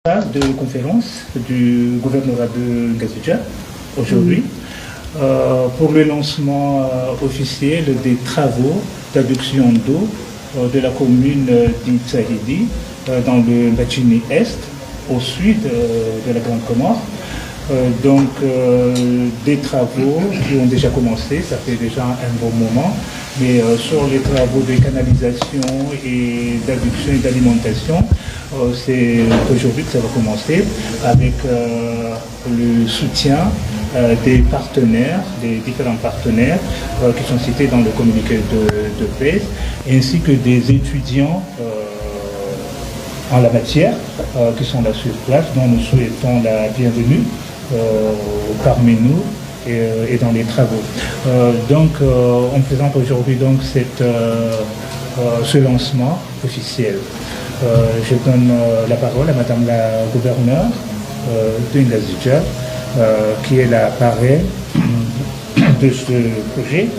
de conférence du gouvernorat de Ngazidja aujourd'hui pour le lancement officiel des travaux d'adduction d'eau de la commune d'Itsahidi dans le Mbadjini Est, au sud de la Grande Comore. Des travaux qui ont déjà commencé, ça fait déjà un bon moment, mais sur les travaux de canalisation et d'adduction et d'alimentation, c'est aujourd'hui que ça va commencer avec le soutien des partenaires, des différents partenaires qui sont cités dans le communiqué de presse, ainsi que des étudiants en la matière qui sont là sur place, dont nous souhaitons la bienvenue parmi nous et dans les travaux. On présente aujourd'hui ce lancement officiel. Je donne la parole à Madame la gouverneure de Ngazidja, qui est la marraine de ce projet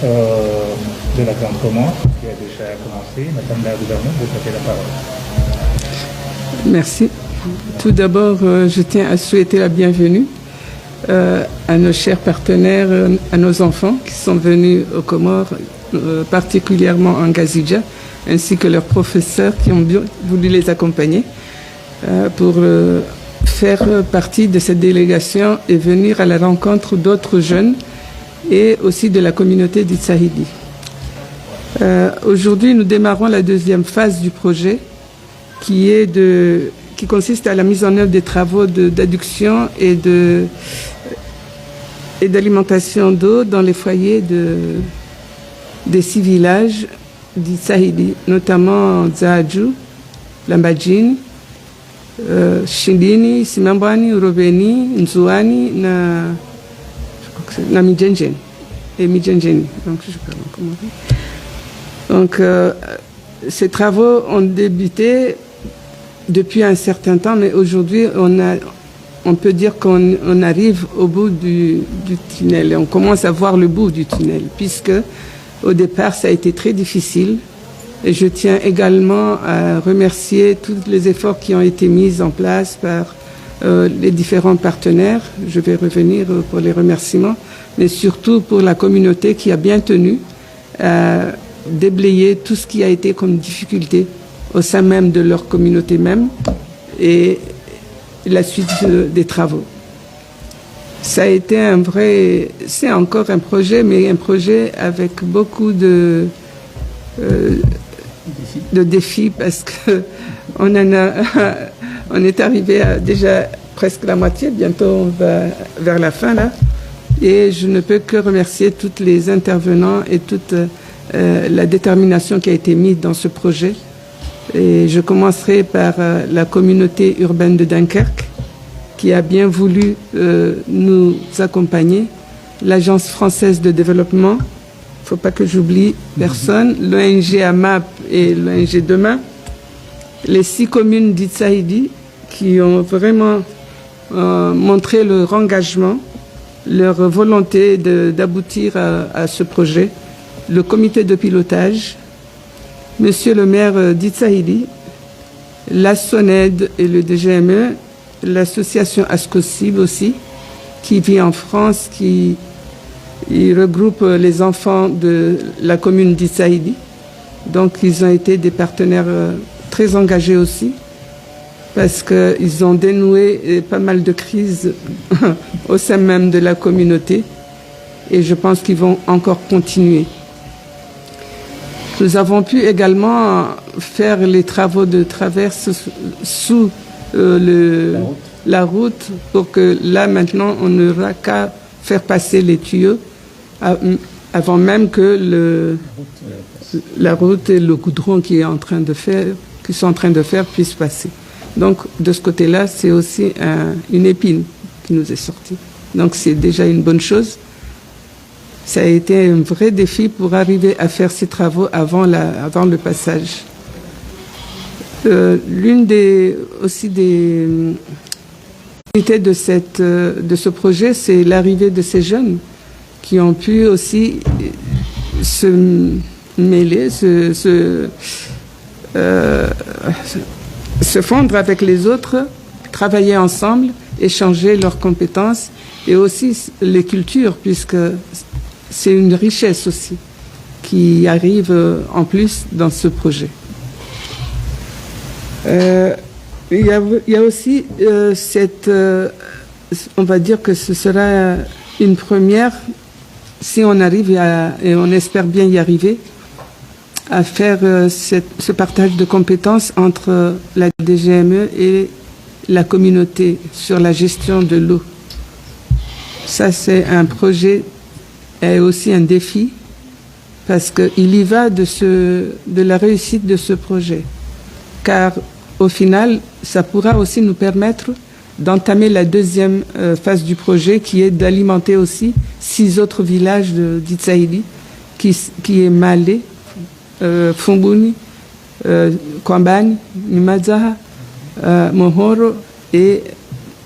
de la Grande Comore, qui a déjà commencé. Madame la gouverneure, vous avez la parole. Merci. Tout d'abord, je tiens à souhaiter la bienvenue à nos chers partenaires, à nos enfants qui sont venus aux Comores, particulièrement en Ngazidja, ainsi que leurs professeurs qui ont bien voulu les accompagner pour faire partie de cette délégation et venir à la rencontre d'autres jeunes et aussi de la communauté d'Itsahidi. Aujourd'hui, nous démarrons la deuxième phase du projet qui consiste à la mise en œuvre des travaux d'adduction et d'alimentation d'eau dans les foyers des 6 villages d'Itsahidi, notamment Zaadjou, Lambadjine, Shindini, Simambani, Urobeni, Nzouani, na Midjenjen et Midjenjeni. Donc, ces travaux ont débuté depuis un certain temps, mais aujourd'hui, on peut dire qu'on arrive au bout du tunnel et on commence à voir le bout du tunnel, puisque au départ, ça a été très difficile. Et je tiens également à remercier tous les efforts qui ont été mis en place par les différents partenaires. Je vais revenir pour les remerciements, mais surtout pour la communauté qui a bien tenu à déblayer tout ce qui a été comme difficulté au sein même de leur communauté même et la suite des travaux. Ça a été c'est encore un projet, mais un projet avec beaucoup de défis parce que on est arrivé à déjà presque la moitié, bientôt on va vers la fin là, et je ne peux que remercier tous les intervenants et toute la détermination qui a été mise dans ce projet. Et je commencerai par la communauté urbaine de Dunkerque qui a bien voulu nous accompagner, l'Agence française de développement, il ne faut pas que j'oublie personne, l'ONG AMAP et l'ONG Demain, les 6 communes d'Itsahidi qui ont vraiment montré leur engagement, leur volonté d'aboutir à ce projet, le comité de pilotage, Monsieur le maire d'Itsahidi, la SONED et le DGME, l'association Ascosib aussi, qui vit en France, qui regroupe les enfants de la commune d'Itsahidi. Donc ils ont été des partenaires très engagés aussi, parce qu'ils ont dénoué pas mal de crises au sein même de la communauté, et je pense qu'ils vont encore continuer. Nous avons pu également faire les travaux de traverse sous la route pour que là maintenant on n'aura qu'à faire passer les tuyaux avant même que la route et le goudron qu'ils sont en train de faire puissent passer. Donc de ce côté-là, c'est aussi une épine qui nous est sortie. Donc c'est déjà une bonne chose. Ça a été un vrai défi pour arriver à faire ces travaux avant le passage. L'une des unités de ce projet, c'est l'arrivée de ces jeunes qui ont pu aussi se mêler, se fondre avec les autres, travailler ensemble, échanger leurs compétences et aussi les cultures, puisque c'est une richesse aussi qui arrive en plus dans ce projet. Il y a aussi on va dire que ce sera une première, si on arrive et on espère bien y arriver, à faire ce partage de compétences entre la DGME et la communauté sur la gestion de l'eau. Ça, c'est un projet et aussi un défi parce qu'il y va de la réussite de ce projet. Car au final, ça pourra aussi nous permettre d'entamer la deuxième phase du projet qui est d'alimenter aussi 6 autres villages d'Itsaïdi qui est Malé, Fumbuni, Kwambani, Numazaha, Mohoro et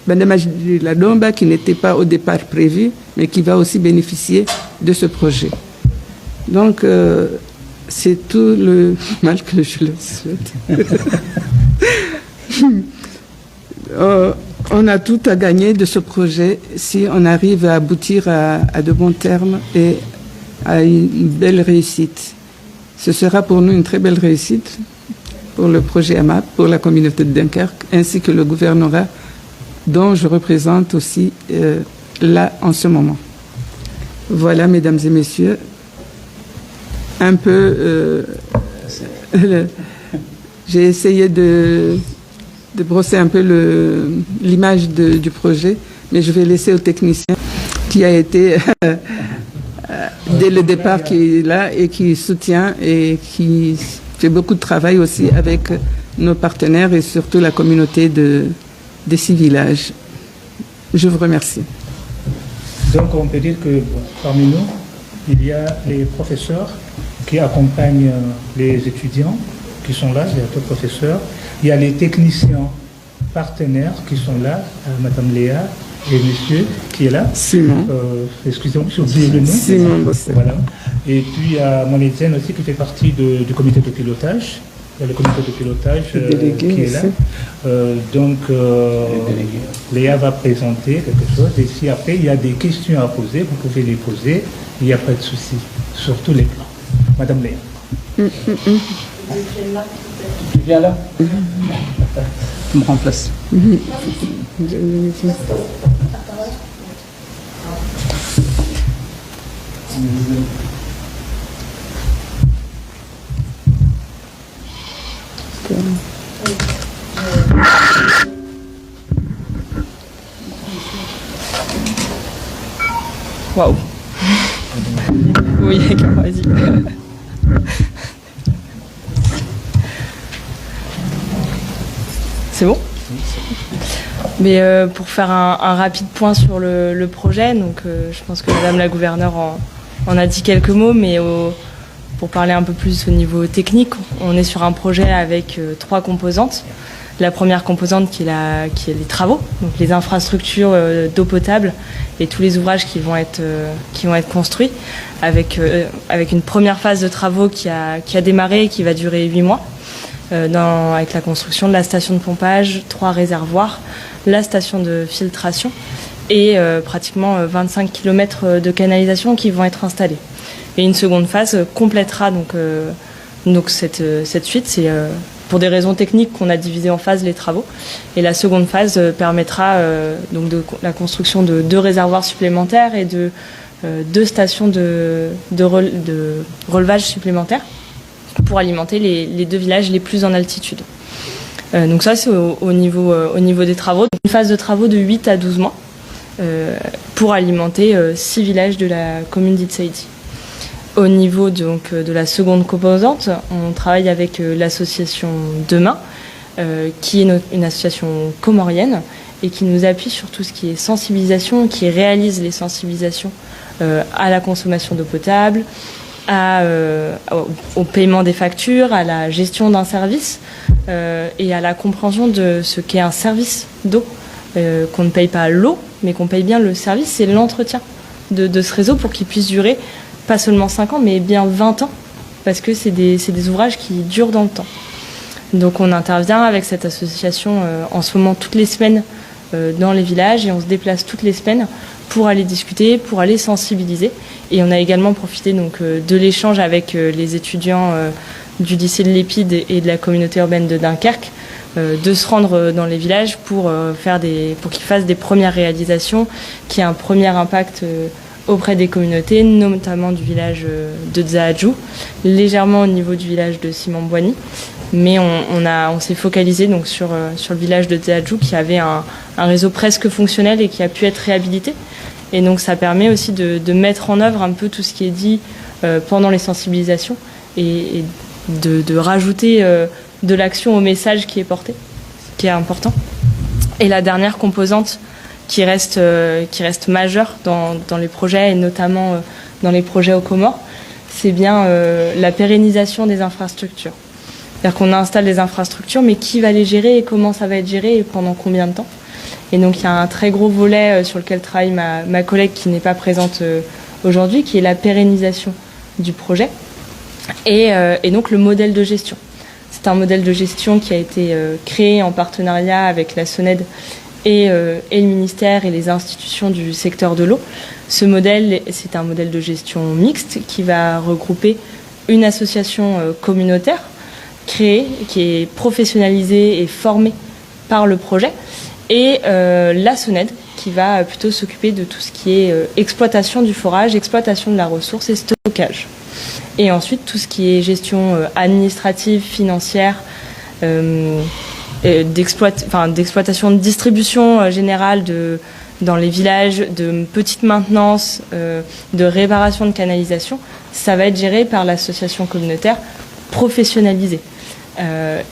Bandamaji la Domba qui n'était pas au départ prévu mais qui va aussi bénéficier de ce projet. Donc c'est tout le mal que je le souhaite. On a tout à gagner de ce projet si on arrive à aboutir à de bons termes et à une belle réussite. Ce sera pour nous une très belle réussite pour le projet AMAP, pour la communauté de Dunkerque, ainsi que le gouvernorat dont je représente aussi là en ce moment. Voilà, mesdames et messieurs, un peu... j'ai essayé de brosser un peu l'image du projet, mais je vais laisser au technicien qui a été dès le départ qui est là et qui soutient et qui fait beaucoup de travail aussi avec nos partenaires et surtout la communauté des 6 villages. Je vous remercie. Donc on peut dire que parmi nous, il y a les professeurs qui accompagnent les étudiants qui sont là, il y a 2 professeurs. Il y a les techniciens partenaires qui sont là, Madame Léa et Monsieur qui est là. Simon. Excusez-moi, j'ai oublié le nom. Simon Bossé. Voilà. Et puis il y a Monédienne aussi qui fait partie du comité de pilotage. Il y a le comité de pilotage qui est là. Donc Léa va présenter quelque chose. Et si après il y a des questions à poser, vous pouvez les poser. Il n'y a pas de souci sur tous les plans. Madame Léa. Tu viens là? Tu me remplaces. Waouh. Oui, vas-y. C'est bon? Mais pour faire un rapide point sur le projet, donc je pense que Madame la gouverneure en a dit quelques mots, mais pour parler un peu plus au niveau technique, on est sur un projet avec 3 composantes. La première composante qui est les travaux, donc les infrastructures d'eau potable et tous les ouvrages qui vont être construits, avec une première phase de travaux qui a démarré et qui va durer 8 mois. Avec la construction de la station de pompage, 3 réservoirs, la station de filtration et pratiquement 25 km de canalisation qui vont être installés. Et une seconde phase complétera donc cette suite. C'est pour des raisons techniques qu'on a divisé en phases les travaux. Et la seconde phase permettra donc de la construction de 2 réservoirs supplémentaires et de 2 stations de relevage supplémentaires pour alimenter les 2 villages les plus en altitude. Donc ça, c'est au niveau des travaux. Donc une phase de travaux de 8 à 12 mois pour alimenter 6 villages de la commune d'Itsaïdi. Au niveau donc, de la seconde composante, on travaille avec l'association Demain, qui est une association comorienne et qui nous appuie sur tout ce qui est sensibilisation, qui réalise les sensibilisations à la consommation d'eau potable, au paiement des factures, à la gestion d'un service et à la compréhension de ce qu'est un service d'eau, qu'on ne paye pas l'eau, mais qu'on paye bien le service et l'entretien de ce réseau pour qu'il puisse durer pas seulement 5 ans, mais bien 20 ans, parce que c'est des ouvrages qui durent dans le temps. Donc on intervient avec cette association en ce moment toutes les semaines dans les villages et on se déplace toutes les semaines pour aller discuter, pour aller sensibiliser. Et on a également profité donc, de l'échange avec les étudiants du lycée de l'Épide et de la communauté urbaine de Dunkerque, de se rendre dans les villages pour qu'ils fassent des premières réalisations, qui aient un premier impact auprès des communautés, notamment du village de Dzaadjou, légèrement au niveau du village de Simon-Boigny. Mais on s'est focalisé donc sur le village de Dzaadjou qui avait un réseau presque fonctionnel et qui a pu être réhabilité. Et donc ça permet aussi de mettre en œuvre un peu tout ce qui est dit pendant les sensibilisations et de rajouter de l'action au message qui est porté, ce qui est important. Et la dernière composante qui reste majeure dans les projets et notamment dans les projets aux Comores, c'est bien la pérennisation des infrastructures. C'est-à-dire qu'on installe des infrastructures, mais qui va les gérer et comment ça va être géré et pendant combien de temps. Et donc il y a un très gros volet sur lequel travaille ma collègue qui n'est pas présente aujourd'hui, qui est la pérennisation du projet et donc le modèle de gestion. C'est un modèle de gestion qui a été créé en partenariat avec la SONED et le ministère et les institutions du secteur de l'eau. Ce modèle, c'est un modèle de gestion mixte qui va regrouper une association communautaire créée, qui est professionnalisée et formée par le projet, et la SONED qui va plutôt s'occuper de tout ce qui est exploitation du forage, exploitation de la ressource et stockage. Et ensuite tout ce qui est gestion administrative, financière, d'exploitation, de distribution générale dans les villages, de petite maintenance, de réparation de canalisation, ça va être géré par l'association communautaire professionnalisée.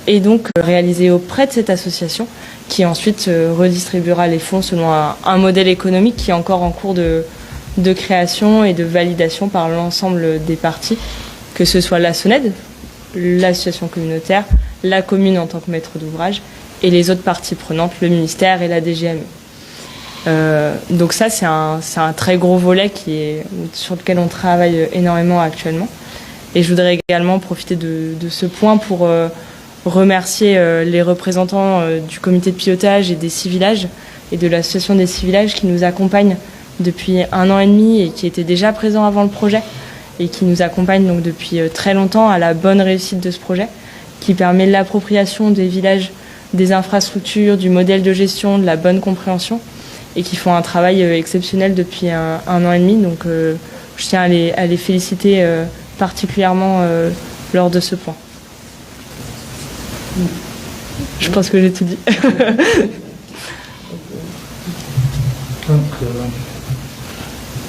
Et donc réalisé auprès de cette association qui ensuite redistribuera les fonds selon un modèle économique qui est encore en cours de création et de validation par l'ensemble des parties, que ce soit la SONED, l'association communautaire, la commune en tant que maître d'ouvrage et les autres parties prenantes, le ministère et la DGME. Donc ça c'est un très gros volet sur lequel on travaille énormément actuellement. Et je voudrais également profiter de ce point pour remercier les représentants du comité de pilotage et des 6 villages et de l'association des 6 villages qui nous accompagnent depuis 1 an et demi et qui étaient déjà présents avant le projet et qui nous accompagnent donc depuis très longtemps à la bonne réussite de ce projet qui permet l'appropriation des villages, des infrastructures, du modèle de gestion, de la bonne compréhension et qui font un travail exceptionnel depuis 1 an et demi. Donc je tiens à les féliciter particulièrement lors de ce point. Je pense que j'ai tout dit. Donc,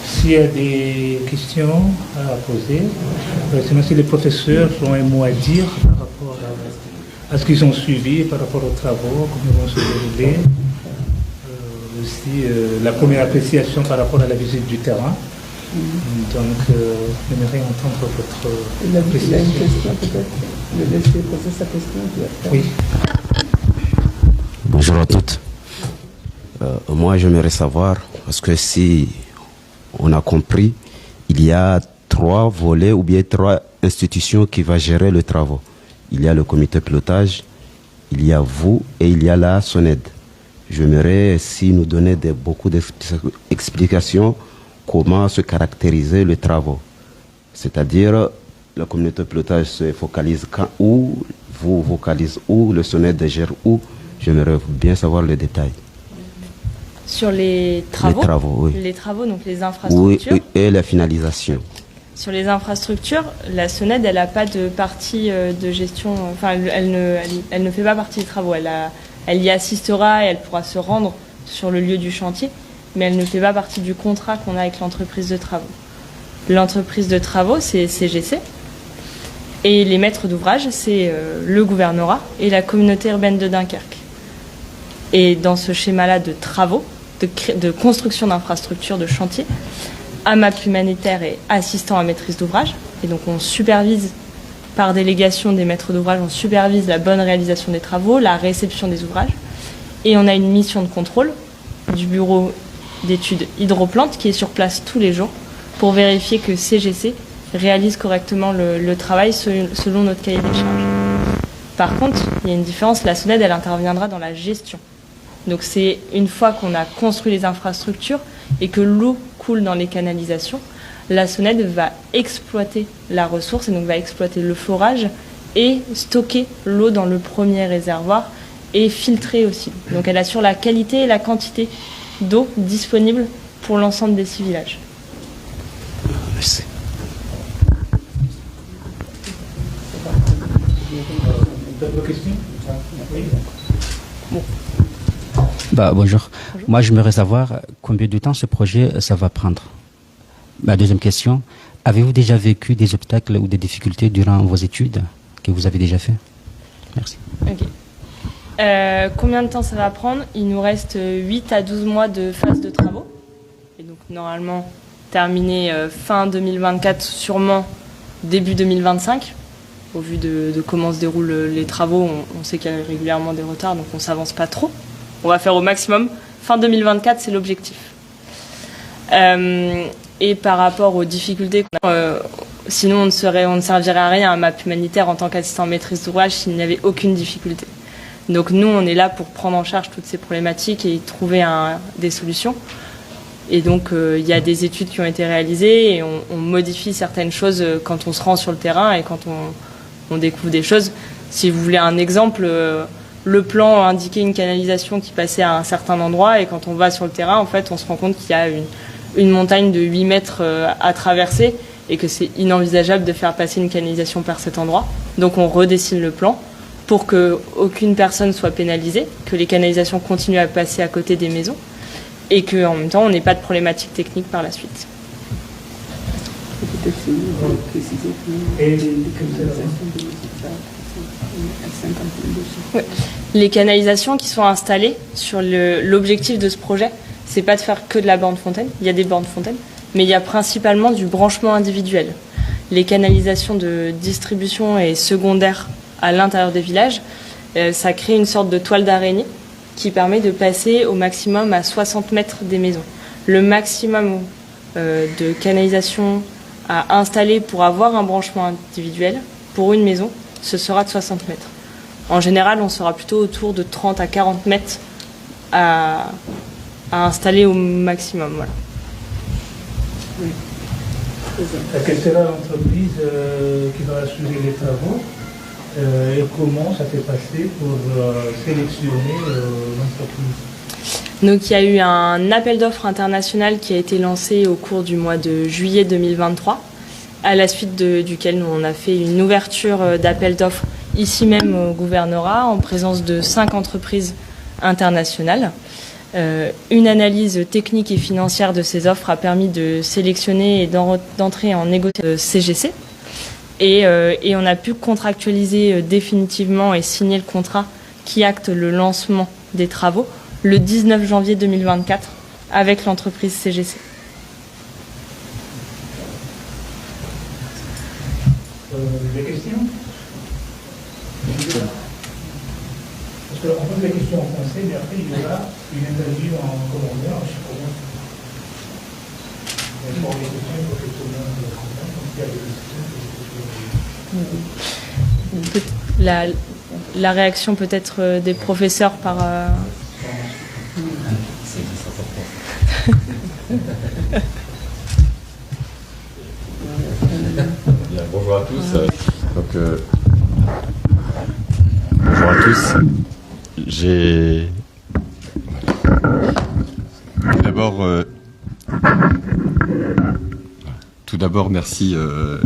s'il y a des questions à poser, sinon si les professeurs ont un mot à dire par rapport à ce qu'ils ont suivi, par rapport aux travaux, comment ils vont se dérouler, aussi la première appréciation par rapport à la visite du terrain. Donc, j'aimerais entendre votre appréciation. Il a une question peut-être. Le laisser poser sa question. Oui. Bonjour à toutes. Moi, j'aimerais savoir, parce que si on a compris, il y a 3 volets ou bien 3 institutions qui vont gérer le travaux. Il y a le comité de pilotage, il y a vous et il y a la SONED. J'aimerais si nous donner beaucoup d'explications comment se caractériser les travaux. C'est-à-dire, la communauté de pilotage se focalise où, vous focalisez où, le SONED gère où. J'aimerais bien savoir les détails. Sur les travaux, oui. Les travaux, donc les infrastructures. Oui, et la finalisation. Sur les infrastructures, la SONED, elle n'a pas de partie de gestion, enfin, elle ne fait pas partie des travaux. Elle y assistera et elle pourra se rendre sur le lieu du chantier, mais elle ne fait pas partie du contrat qu'on a avec l'entreprise de travaux. L'entreprise de travaux, c'est CGC, et les maîtres d'ouvrage, c'est le gouvernorat et la communauté urbaine de Dunkerque. Et dans ce schéma-là de travaux, de construction d'infrastructures, de chantier, AMAP humanitaire est assistant à maîtrise d'ouvrage, et donc on supervise par délégation des maîtres d'ouvrage, on supervise la bonne réalisation des travaux, la réception des ouvrages, et on a une mission de contrôle du bureau d'études hydroplantes qui est sur place tous les jours pour vérifier que CGC réalise correctement le travail selon notre cahier des charges. Par contre, il y a une différence, la SONED, elle interviendra dans la gestion. Donc c'est une fois qu'on a construit les infrastructures et que l'eau coule dans les canalisations, la SONED va exploiter la ressource et donc va exploiter le forage et stocker l'eau dans le premier réservoir et filtrer aussi. Donc elle assure la qualité et la quantité d'eau disponible pour l'ensemble des 6 villages. Merci. D'autres questions? Oui. Bonjour. Moi, j'aimerais savoir combien de temps ce projet ça va prendre. Ma deuxième question, avez-vous déjà vécu des obstacles ou des difficultés durant vos études que vous avez déjà fait? Merci. Ok. Combien de temps ça va prendre? Il nous reste 8 à 12 mois de phase de travaux. Et donc normalement terminé fin 2024, sûrement début 2025. Au vu de comment se déroulent les travaux, on sait qu'il y a régulièrement des retards, donc on ne s'avance pas trop. On va faire au maximum. Fin 2024, c'est l'objectif. Et par rapport aux difficultés, sinon on ne servirait à rien à MAP Humanitaire en tant qu'assistant maîtrise d'ouvrage s'il n'y avait aucune difficulté. Donc nous, on est là pour prendre en charge toutes ces problématiques et trouver des solutions. Et donc il y a des études qui ont été réalisées et on modifie certaines choses quand on se rend sur le terrain et quand on découvre des choses. Si vous voulez un exemple, le plan indiquait une canalisation qui passait à un certain endroit et quand on va sur le terrain, en fait, on se rend compte qu'il y a une montagne de 8 mètres à traverser et que c'est inenvisageable de faire passer une canalisation par cet endroit. Donc on redessine le plan pour qu'aucune personne soit pénalisée, que les canalisations continuent à passer à côté des maisons et qu'en même temps, on n'ait pas de problématiques techniques par la suite. Ouais. Les canalisations qui sont installées sur l'objectif de ce projet, c'est pas de faire que de la borne fontaine, il y a des bornes fontaines, mais il y a principalement du branchement individuel. Les canalisations de distribution et secondaires à l'intérieur des villages, ça crée une sorte de toile d'araignée qui permet de passer au maximum à 60 mètres des maisons. Le maximum de canalisation à installer pour avoir un branchement individuel pour une maison, ce sera de 60 mètres. En général, on sera plutôt autour de 30 à 40 mètres à installer au maximum. Voilà. Oui. Quelle sera l'entreprise qui va assurer les travaux et comment ça s'est passé pour sélectionner l'entreprise? Donc il y a eu un appel d'offres international qui a été lancé au cours du mois de juillet 2023, à la suite duquel on a fait une ouverture d'appel d'offres ici même au gouvernorat en présence de 5 entreprises internationales. Une analyse technique et financière de ces offres a permis de sélectionner et d'entrer en négociation CGC. Et on a pu contractualiser définitivement et signer le contrat qui acte le lancement des travaux le 19 janvier 2024 avec l'entreprise CGC. Des questions? Parce qu'on pose des questions en français, mais après il y aura une interview en commentaire. Je sais pas comment. Il y a des questions pour que tout le monde comprenne. Donc il y a des questions. La réaction peut-être des professeurs par... Bien, bonjour à tous. Bonjour à tous. J'ai tout d'abord merci au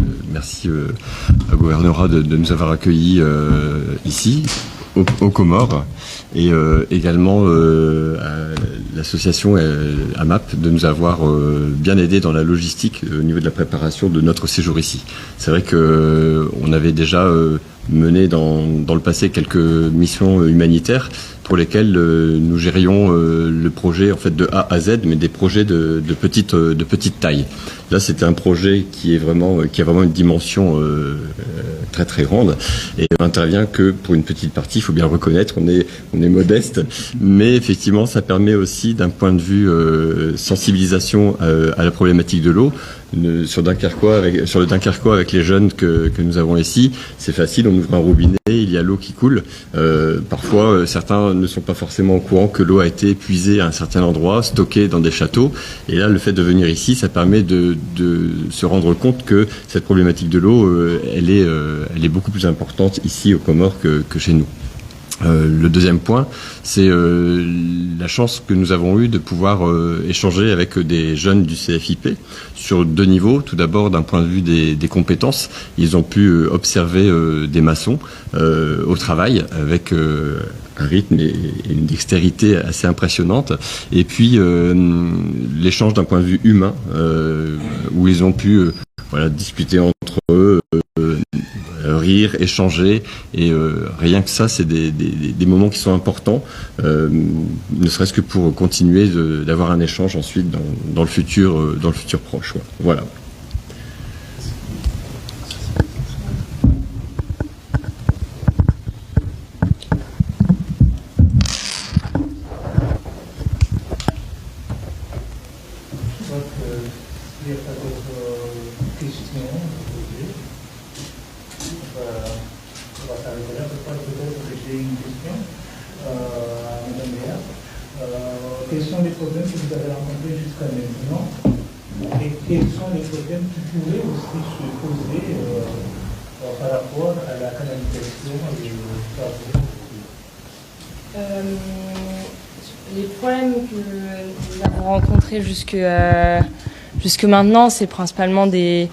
gouvernorat de nous avoir accueillis ici aux Comores et également à l'association AMAP de nous avoir bien aidé dans la logistique au niveau de la préparation de notre séjour ici. C'est vrai qu'on avait déjà mené dans le passé quelques missions humanitaires pour lesquelles nous gérions le projet en fait de A à Z, mais des projets de petite taille. Là, c'était un projet qui a vraiment une dimension très très grande et n'intervient que pour une petite partie. Il faut bien le reconnaître, on est modeste, mais effectivement, ça permet aussi d'un point de vue sensibilisation à la problématique de l'eau, sur le Dunkerquois avec les jeunes que nous avons ici, c'est facile, on ouvre un robinet, il y a l'eau qui coule. Parfois, certains ne sont pas forcément au courant que l'eau a été épuisée à un certain endroit, stockée dans des châteaux. Et là, le fait de venir ici, ça permet de se rendre compte que cette problématique de l'eau, elle est beaucoup plus importante ici aux Comores que chez nous. Le deuxième point, c'est la chance que nous avons eue de pouvoir échanger avec des jeunes du CFIP sur 2 niveaux. Tout d'abord, d'un point de vue des compétences, ils ont pu observer des maçons au travail avec un rythme et une dextérité assez impressionnante. Et puis, l'échange d'un point de vue humain, où ils ont pu discuter entre eux, rire, échanger, et rien que ça, c'est des moments qui sont importants, ne serait-ce que pour continuer d'avoir un échange ensuite dans le futur proche. Voilà. Quels sont les problèmes que vous avez rencontrés jusqu'à maintenant et quels sont les problèmes qui pourraient aussi se poser par rapport à la canalisation et aux travaux? Les problèmes que nous avons rencontrés jusque maintenant, c'est principalement des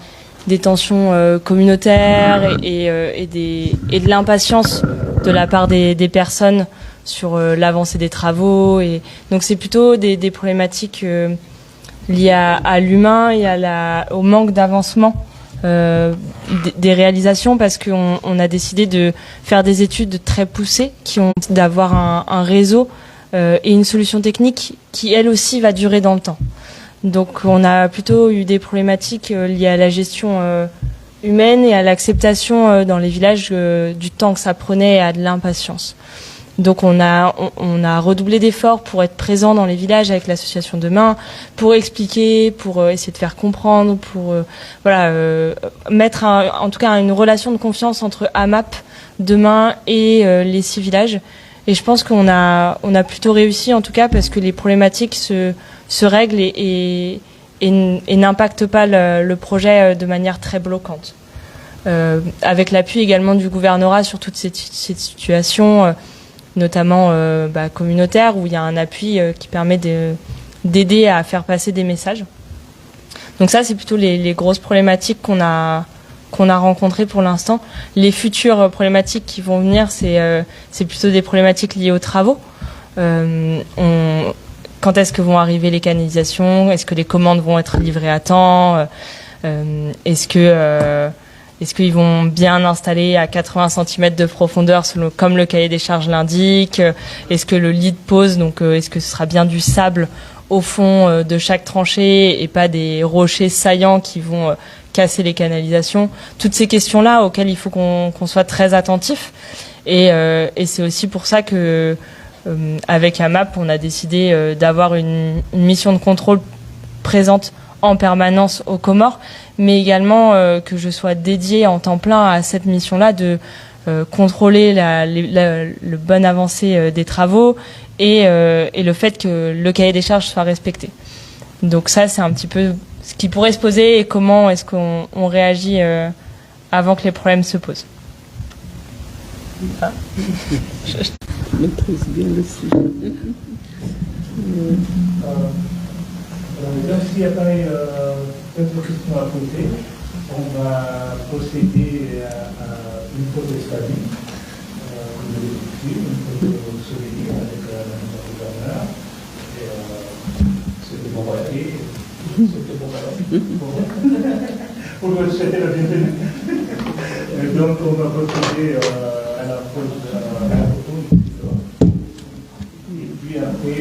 tensions communautaires et de l'impatience de la part des personnes sur l'avancée des travaux. Et donc c'est plutôt des problématiques liées à l'humain et au manque d'avancement des réalisations, parce qu'on a décidé de faire des études très poussées qui ont d'avoir un réseau et une solution technique qui elle aussi va durer dans le temps. Donc on a plutôt eu des problématiques liées à la gestion humaine et à l'acceptation dans les villages du temps que ça prenait et à de l'impatience. Donc on a redoublé d'efforts pour être présent dans les villages avec l'association Demain, pour expliquer, pour essayer de faire comprendre, pour mettre en tout cas une relation de confiance entre AMAP, Demain et les 6 villages. Et je pense qu'on a plutôt réussi en tout cas, parce que les problématiques se règlent et n'impactent pas le projet de manière très bloquante. Avec l'appui également du gouvernorat sur toute cette situation, notamment communautaire, où il y a un appui qui permet d'aider à faire passer des messages. Donc ça, c'est plutôt les grosses problématiques qu'on a rencontrées pour l'instant. Les futures problématiques qui vont venir, c'est plutôt des problématiques liées aux travaux. Quand est-ce que vont arriver les canalisations? Est-ce que les commandes vont être livrées à temps? Est-ce qu'ils vont bien installer à 80 cm de profondeur comme le cahier des charges l'indique? Est-ce que le lit de pose, donc est-ce que ce sera bien du sable au fond de chaque tranchée et pas des rochers saillants qui vont casser les canalisations? Toutes ces questions-là auxquelles il faut qu'on soit très attentif. Et c'est aussi pour ça que avec AMAP, on a décidé d'avoir une mission de contrôle présente en permanence aux Comores, mais également que je sois dédiée en temps plein à cette mission-là de contrôler le bonne avancée des travaux et le fait que le cahier des charges soit respecté. Donc ça, c'est un petit peu ce qui pourrait se poser et comment est-ce qu'on réagit avant que les problèmes se posent. Ah. Maîtrise bien le sujet. Donc, s'il n'y a pas d'autres questions à poser, on va procéder à une pause d'escalier. Une pause souvenir avec la gouverneur. C'était bon papier. C'était bon papier. Pour vous souhaiter la bienvenue. Donc, on va procéder à la pause à la photo. Et puis après,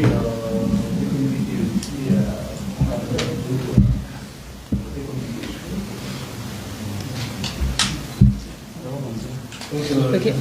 Ok.